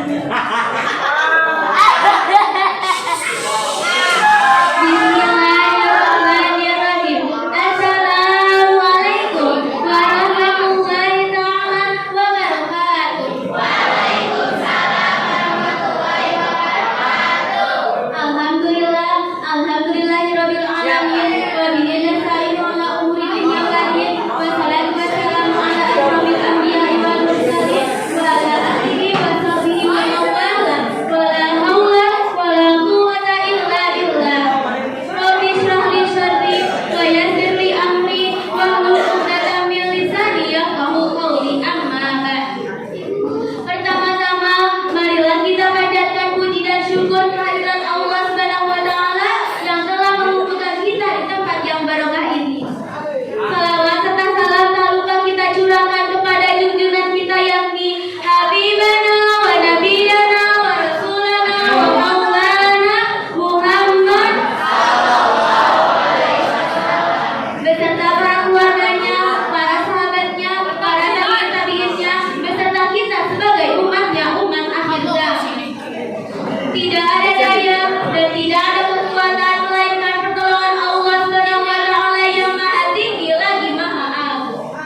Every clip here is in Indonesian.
Bismillahirrahmanirrahim. Assalamualaikum warahmatullahi taala wabarakatuh. Alhamdulillahirabbil alamin wa bihi nasta'inu ala umuri dunya wad din. Wassalatu wassalamu ala asyrofil anbiya'i wal mursalin wa ala alihi wa sahbihi wa man wala. Wala haula wala quwwata illa billah. Rabbi shrah li sadri wa yassir li amri wahlul 'uqdatam min lisani yafqahu qawli. Amma ba'd. Pertama-tama marilah kita panjatkan puji dan syukur kehadirat Allah Subhanahu wa taala yang telah mengumpulkan kita di tempat yang barokah ini. Salawat serta salam tak lupa kita curahkan kepada junjungan kita yakni Habibana wa Nabiyana wa Rasulana wa Maulana Muhammad beserta para keluarganya, para sahabatnya, para tabi'in-tabi'innya, beserta kita sebagai umatnya, umat akhir zaman. Tidak ada daya dan tidak ada kekuatan melainkan pertolongan Allah Subhanahu wa taala yang Maha Tinggi lagi Maha Agung.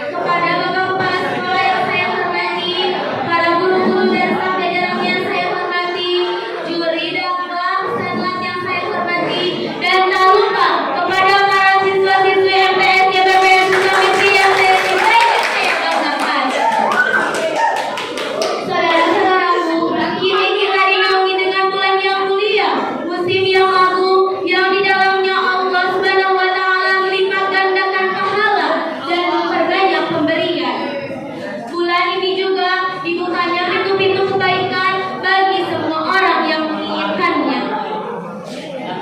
Kepada Bapak Kepala Sekolah yang saya hormati, para guru-guru dan staf jajaran yang saya hormati, juri dakwah senat yang saya hormati, dan tak lupa kepada para siswa-siswi MTS YPPN Sukamisi yang saya cintai dan saya banggakan. Saudara-saudaraku, kini kita dinaungi dengan bulan yang mulia, musim yang agung, yang di dalamnya Allah Subhanahu wa taala melipat gandakan pahala dan memperbanyak pemberian. Bulan ini juga dibukanya pintu-pintu kebaikan bagi semua orang yang menginginkannya.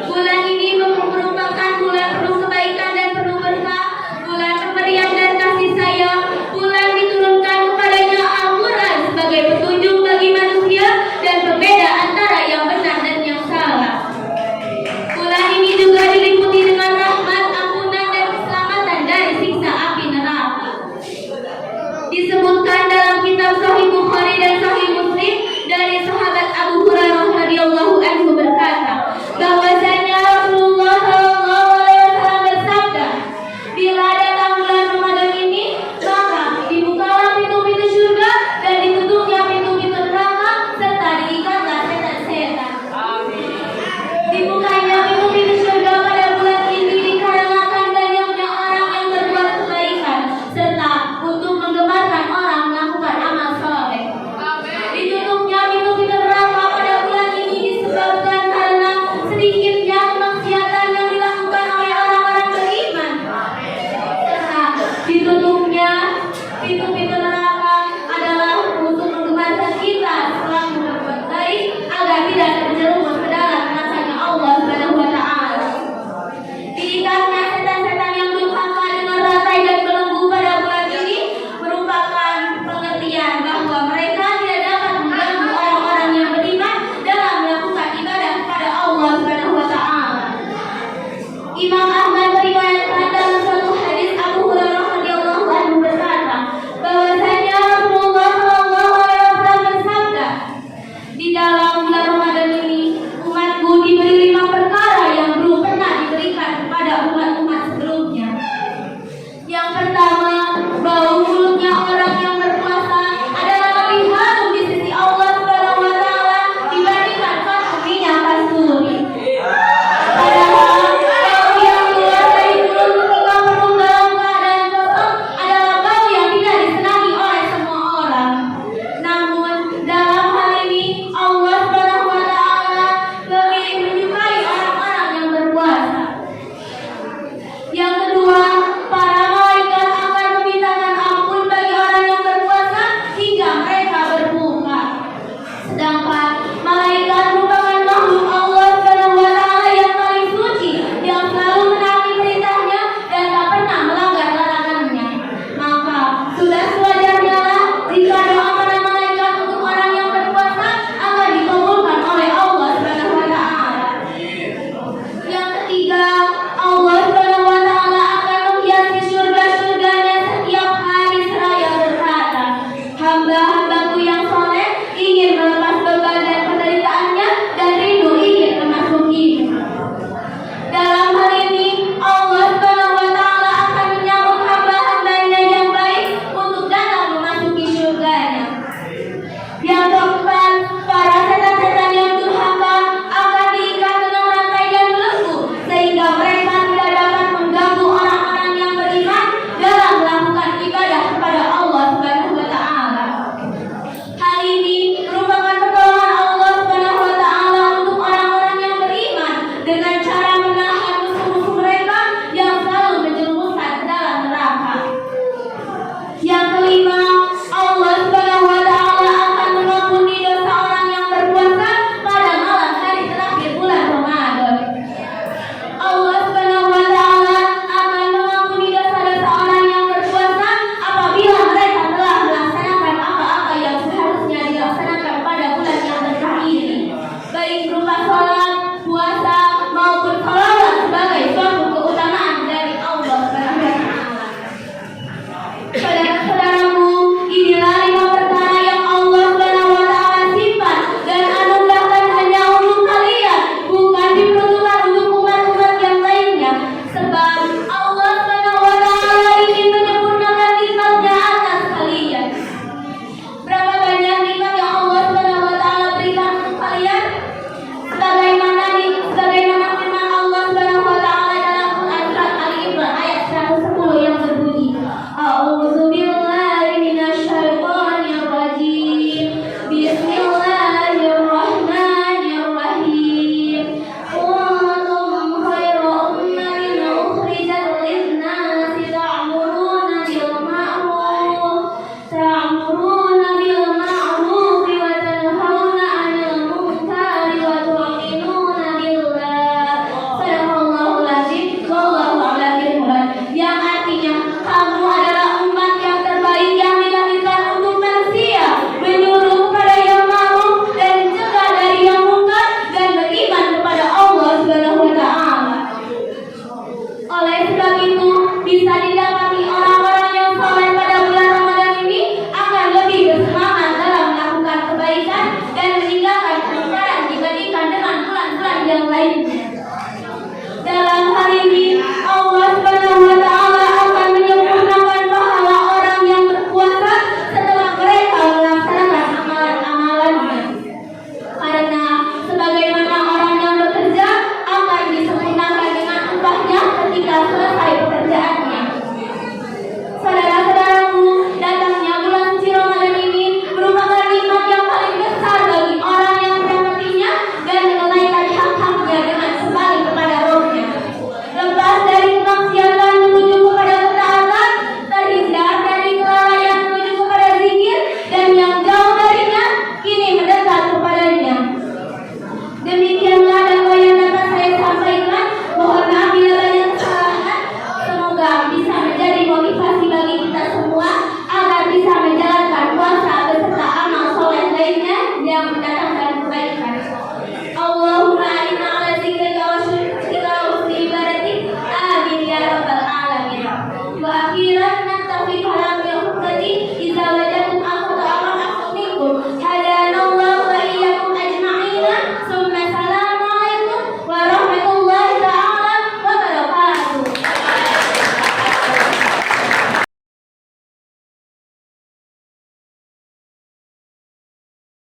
Bulan ini merupakan bulan penuh kebaikan dan penuh berkah, bulan pemberian dan kasih sayang, bulan diturunkan kepadanya Al-Quran sebagai petunjuk bagi manusia dan pembeda antara yang benar dan yang salah. Bulan ini juga diliputi dengan rahmat, ampunan, dan keselamatan dari siksa api neraka. Disebutkan dalam kitab Sahih Bukhari dan Sahih Muslim dari sahabat Abu Hurairah radhiyallahu anhu berkata, bahwasanya Rasulullah sallallahu alaihi wasallam bersabda, bila datang bulan Ramadan ini, maka dibukalah pintu-pintu surga dan ditutupnya pintu-pintu neraka serta diikatlah setan-setan. Dibukanya pintu-pintu surga pada bulan ini dikarenakan banyaknya orang yang berbuat kebaikan serta untuk menggemarkan orang melakukan amal saleh. Ditutupnya pintu-pintu neraka pada bulan ini disebabkan karena sedikitnya kemaksiatan yang dilakukan oleh orang-orang beriman. Serta ditutupnya pintu-pintu